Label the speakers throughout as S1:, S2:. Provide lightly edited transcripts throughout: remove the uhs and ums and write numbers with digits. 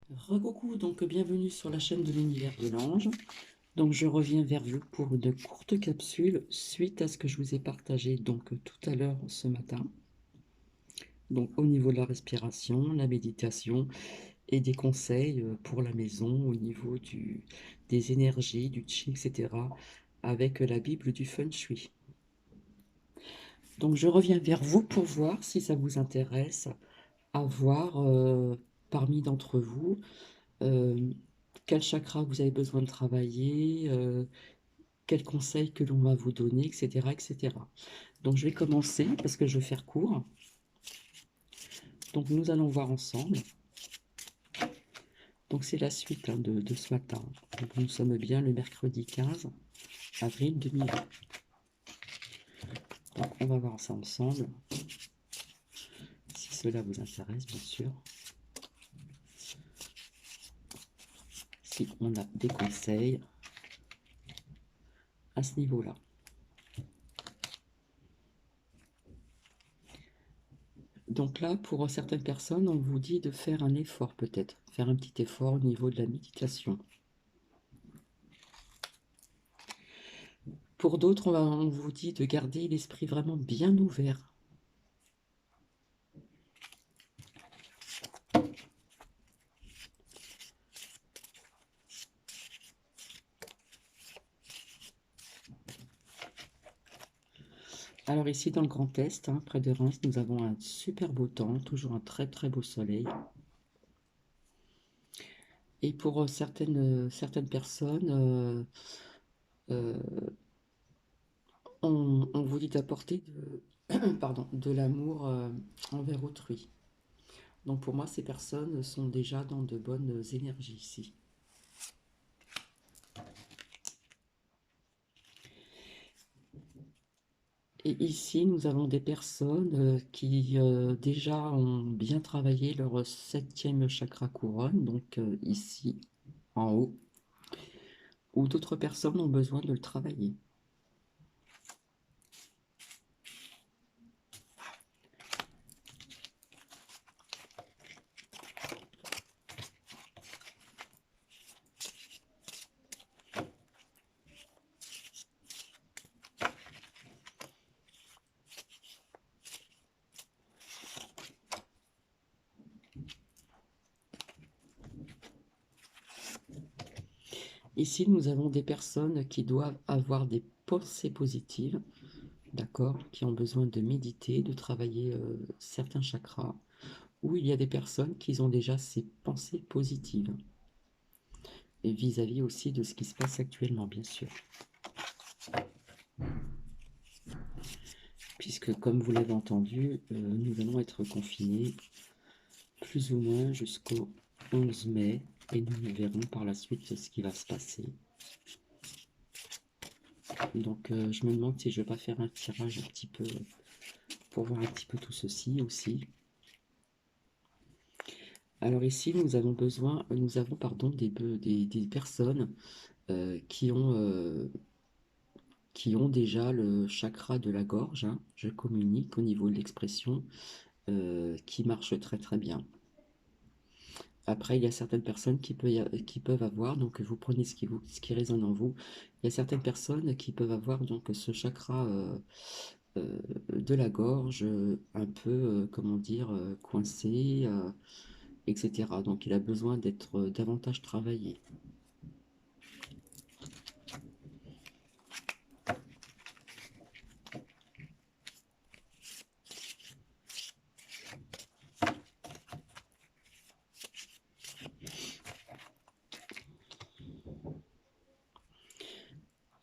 S1: Recoucou, donc bienvenue sur la chaîne de l'univers de l'ange. Donc je reviens vers vous pour une courte capsule suite à ce que je vous ai partagé tout à l'heure ce matin. Donc au niveau de la respiration, la méditation et des conseils pour la maison au niveau des énergies, du chi, etc. avec la Bible du Feng Shui. Donc je reviens vers vous pour voir si ça vous intéresse à voir parmi d'entre vous euh, quel chakra vous avez besoin de travailler, quels conseils que l'on va vous donner, etc., etc. Donc je vais commencer parce que je vais faire court. Donc nous allons voir ensemble. Donc c'est la suite de ce matin. Donc nous sommes bien le mercredi 15 avril 2020. Donc on va voir ça ensemble. Si cela vous intéresse, bien sûr. Si on a des conseils à ce niveau-là. Donc là, pour certaines personnes, on vous dit de faire un effort peut-être, faire un petit effort au niveau de la méditation. Pour d'autres, on vous dit de garder l'esprit vraiment bien ouvert. Alors ici, dans le Grand Est, près de Reims, nous avons un super beau temps, toujours un très très beau soleil. Et pour certaines personnes, euh, on vous dit d'apporter pardon, de l'amour envers autrui. Donc pour moi, ces personnes sont déjà dans de bonnes énergies ici. Et ici, nous avons des personnes qui déjà ont bien travaillé leur septième chakra couronne, donc ici en haut, ou d'autres personnes ont besoin de le travailler. Ici, nous avons des personnes qui doivent avoir des pensées positives, d'accord, qui ont besoin de méditer, de travailler certains chakras, ou il y a des personnes qui ont déjà ces pensées positives, et vis-à-vis aussi de ce qui se passe actuellement, bien sûr. Puisque, comme vous l'avez entendu, nous allons être confinés plus ou moins jusqu'au 11 mai, et nous verrons par la suite ce qui va se passer. Donc je me demande si je vais pas faire un tirage un petit peu pour voir un petit peu tout ceci aussi. Alors ici, nous avons pardon, des personnes qui ont déjà le chakra de la gorge, je communique au niveau de l'expression, qui marche très très bien. Après, il y a certaines personnes qui peuvent avoir, donc vous prenez ce qui résonne en vous, il y a certaines personnes qui peuvent avoir donc ce chakra de la gorge un peu, comment dire, coincé, etc. Donc il a besoin d'être davantage travaillé.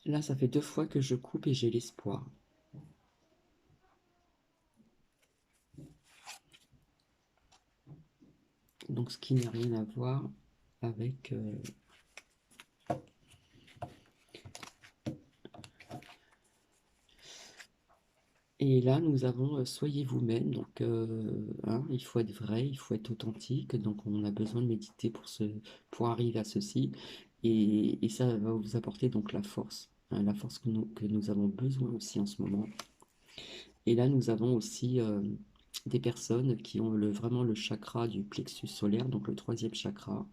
S1: Là, ça fait 2 fois que je coupe et j'ai l'espoir. Donc ce qui n'a rien à voir avec... Et là, nous avons soyez vous-même. Donc, il faut être vrai, il faut être authentique. Donc, on a besoin de méditer pour arriver à ceci. Et ça va vous apporter donc la force que nous avons besoin aussi en ce moment. Et là, nous avons aussi des personnes qui ont vraiment le chakra du plexus solaire, donc le troisième chakra,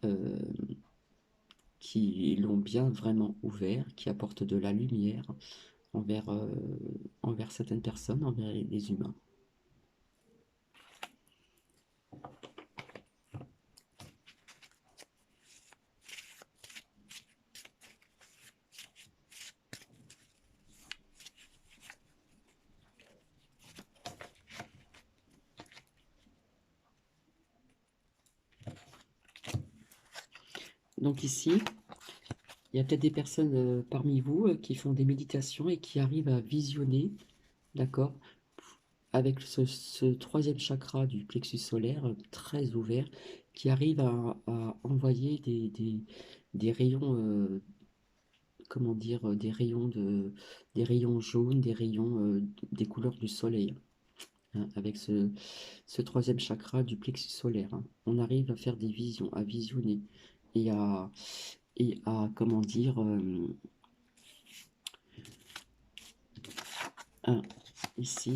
S1: euh, qui l'ont bien vraiment ouvert, qui apportent de la lumière envers, envers certaines personnes, envers les humains. Donc ici, il y a peut-être des personnes parmi vous qui font des méditations et qui arrivent à visionner, d'accord, avec ce troisième chakra du plexus solaire très ouvert, qui arrive à envoyer des rayons, comment dire, des rayons jaunes, des rayons des couleurs du soleil, hein, avec ce troisième chakra du plexus solaire, hein. On arrive à faire des visions, à visionner et comment dire, ici,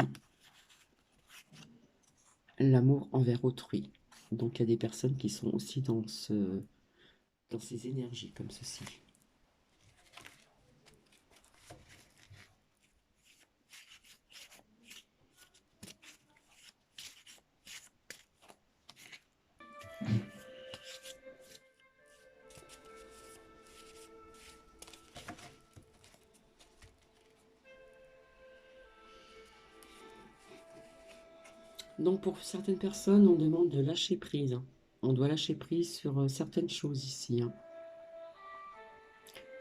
S1: l'amour envers autrui. Donc il y a des personnes qui sont aussi dans ces énergies comme ceci. Donc pour certaines personnes, on demande de lâcher prise, hein. On doit lâcher prise sur certaines choses ici, hein.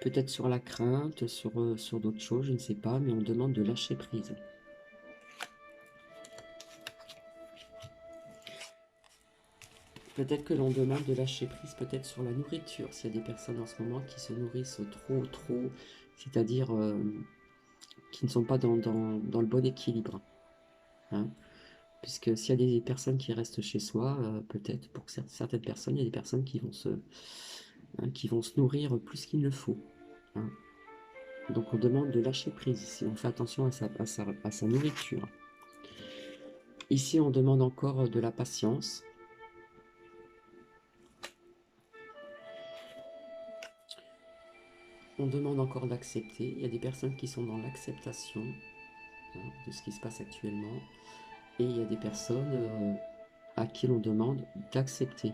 S1: Peut-être sur la crainte, sur d'autres choses, je ne sais pas, mais on demande de lâcher prise. Peut-être que l'on demande de lâcher prise peut-être sur la nourriture, s'il y a des personnes en ce moment qui se nourrissent trop, c'est-à-dire qui ne sont pas dans le bon équilibre, hein. Puisque s'il y a des personnes qui restent chez soi, peut-être pour certaines personnes, il y a des personnes qui vont se nourrir plus qu'il ne faut, hein. Donc on demande de lâcher prise ici, on fait attention à sa nourriture. Ici on demande encore de la patience. On demande encore d'accepter. Il y a des personnes qui sont dans l'acceptation, hein, de ce qui se passe actuellement. Et il y a des personnes à qui l'on demande d'accepter,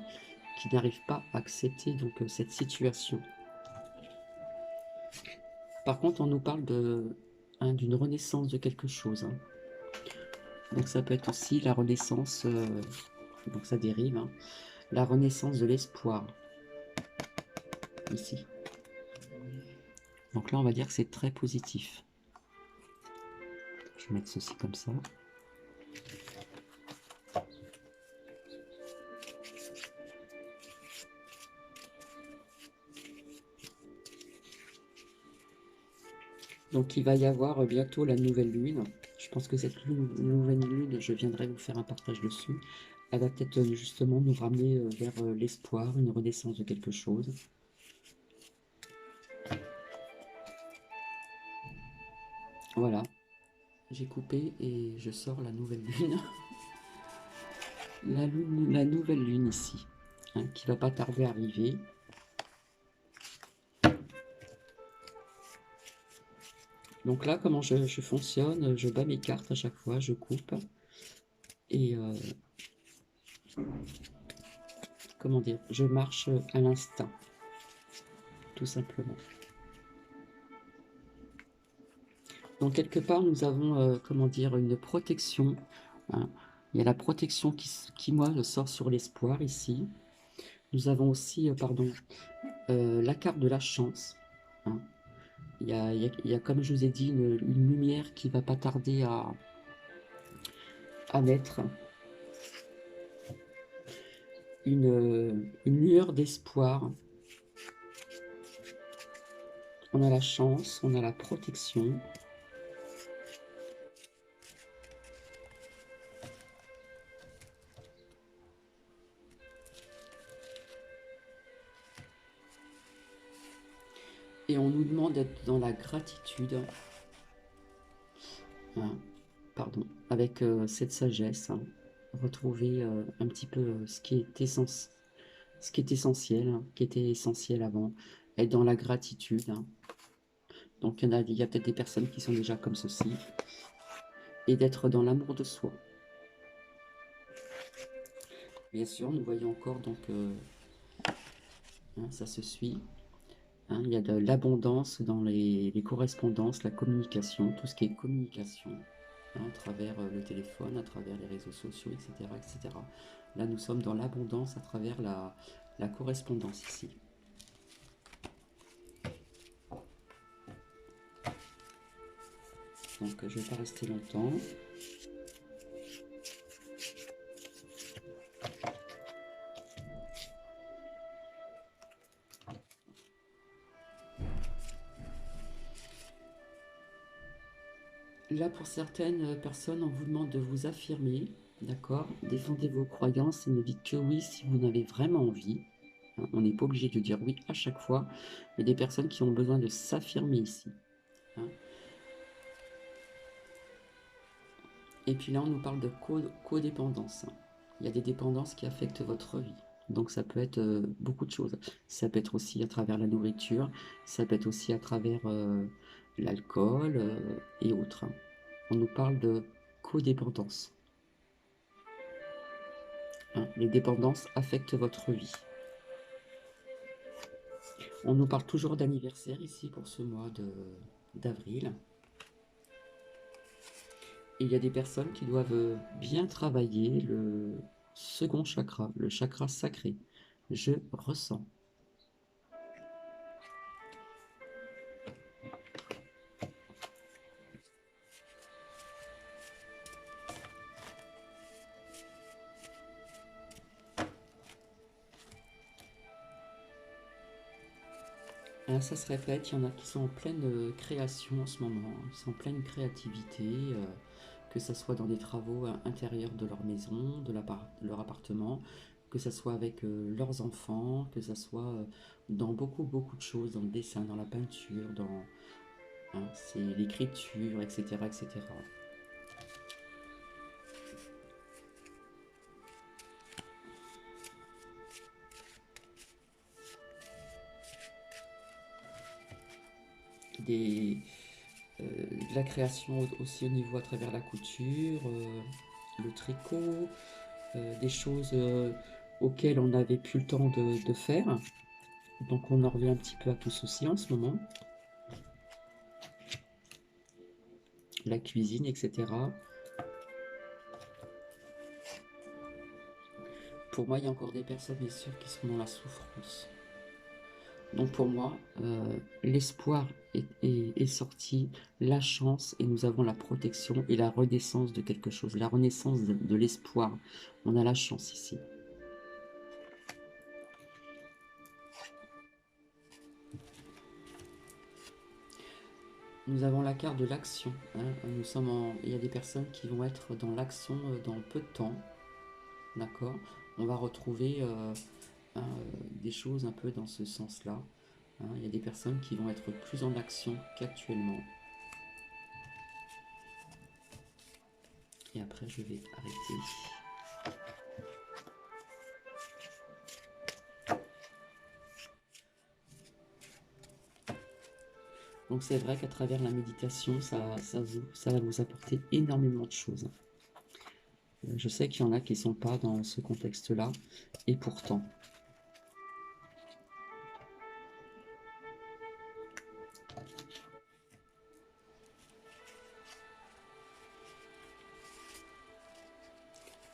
S1: qui n'arrivent pas à accepter donc cette situation. Par contre, on nous parle d'une renaissance de quelque chose, hein. Donc ça peut être aussi la renaissance, donc ça dérive, hein, la renaissance de l'espoir, ici. Donc là, on va dire que c'est très positif. Je vais mettre ceci comme ça. Donc il va y avoir bientôt la nouvelle lune. Je pense que cette nouvelle lune, je viendrai vous faire un partage dessus. Elle va peut-être justement nous ramener vers l'espoir, une renaissance de quelque chose. Voilà, j'ai coupé et je sors la nouvelle lune. La nouvelle lune ici, hein, qui va pas tarder à arriver. Donc là, comment je fonctionne, je bats mes cartes à chaque fois, je coupe. Et comment dire, je marche à l'instinct, tout simplement. Donc quelque part, nous avons, comment dire, une protection, hein. Il y a la protection qui, moi, sort sur l'espoir ici. Nous avons aussi, pardon, la carte de la chance, hein. Il y a, comme je vous ai dit, une lumière qui va pas tarder à naître. Une lueur d'espoir. On a la chance, on a la protection. Et on nous demande d'être dans la gratitude, hein, pardon, avec cette sagesse, hein, retrouver un petit peu ce qui est essentiel, hein, qui était essentiel avant, être dans la gratitude, hein. Donc il y a peut-être des personnes qui sont déjà comme ceci, et d'être dans l'amour de soi. Bien sûr, nous voyons encore donc hein, ça se suit. Hein, il y a de l'abondance dans les correspondances, la communication, tout ce qui est communication, hein, à travers le téléphone, à travers les réseaux sociaux, etc., etc. Là, nous sommes dans l'abondance à travers la correspondance ici. Donc, je ne vais pas rester longtemps. Là, pour certaines personnes, on vous demande de vous affirmer, d'accord? Défendez vos croyances et ne dites que oui si vous en avez vraiment envie. Hein, on n'est pas obligé de dire oui à chaque fois. Il y a des personnes qui ont besoin de s'affirmer ici. Hein. Et puis là, on nous parle de codépendance. Il y a des dépendances qui affectent votre vie. Donc ça peut être beaucoup de choses. Ça peut être aussi à travers la nourriture, ça peut être aussi à travers l'alcool et autres. On nous parle de codépendance. Hein, les dépendances affectent votre vie. On nous parle toujours d'anniversaire ici pour ce mois d'avril. Et il y a des personnes qui doivent bien travailler le second chakra, le chakra sacré. Je ressens. Ah, ça se répète, il y en a qui sont en pleine création en ce moment, hein. Ils sont en pleine créativité, que ce soit dans des travaux intérieurs de leur maison, de leur appartement, que ce soit avec leurs enfants, que ce soit dans beaucoup de choses, dans le dessin, dans la peinture, dans hein, c'est l'écriture, etc., etc. Des, de la création aussi au niveau à travers la couture, le tricot, des choses auxquelles on n'avait plus le temps de faire. Donc on en revient un petit peu à tout ceci en ce moment. La cuisine, etc. Pour moi, il y a encore des personnes, bien sûr, qui sont dans la souffrance. Donc pour moi, l'espoir est sorti, la chance, et nous avons la protection et la renaissance de quelque chose, la renaissance de l'espoir. On a la chance ici. Nous avons la carte de l'action, hein. Il y a des personnes qui vont être dans l'action dans peu de temps, d'accord? On va retrouver hein, des choses un peu dans ce sens-là, hein. Il y a des personnes qui vont être plus en action qu'actuellement. Et après, je vais arrêter. Donc c'est vrai qu'à travers la méditation, ça va vous apporter énormément de choses. Je sais qu'il y en a qui ne sont pas dans ce contexte-là, et pourtant.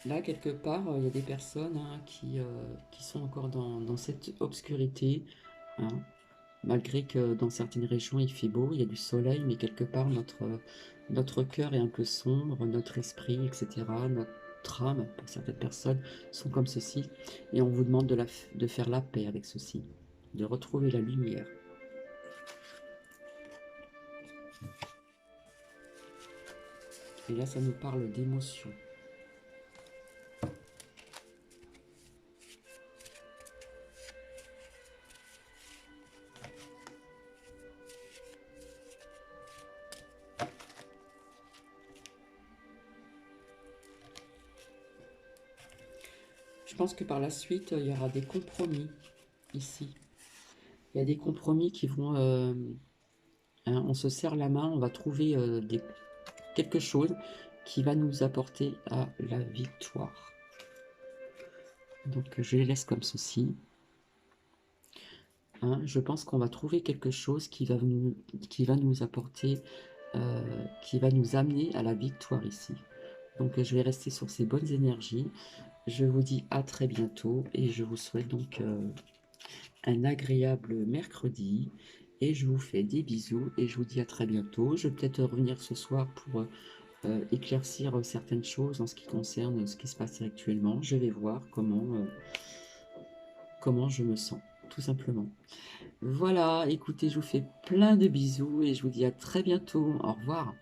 S1: Là, quelque part, il y a des personnes hein, qui sont encore dans cette obscurité, hein, malgré que dans certaines régions il fait beau, il y a du soleil, mais quelque part notre cœur est un peu sombre, notre esprit, etc., notre âme, pour certaines personnes, sont comme ceci, et on vous demande de faire la paix avec ceci, de retrouver la lumière. Et là, ça nous parle d'émotion. Je pense que par la suite, il y aura des compromis ici. Il y a des compromis qui vont... hein, on se serre la main, on va trouver quelque chose qui va nous apporter à la victoire. Donc je les laisse comme ceci. Hein, je pense qu'on va trouver quelque chose qui va nous apporter, qui va nous amener à la victoire ici. Donc je vais rester sur ces bonnes énergies. Je vous dis à très bientôt et je vous souhaite donc un agréable mercredi. Et je vous fais des bisous et je vous dis à très bientôt. Je vais peut-être revenir ce soir pour éclaircir certaines choses en ce qui concerne ce qui se passe actuellement. Je vais voir comment je me sens, tout simplement. Voilà, écoutez, je vous fais plein de bisous et je vous dis à très bientôt. Au revoir.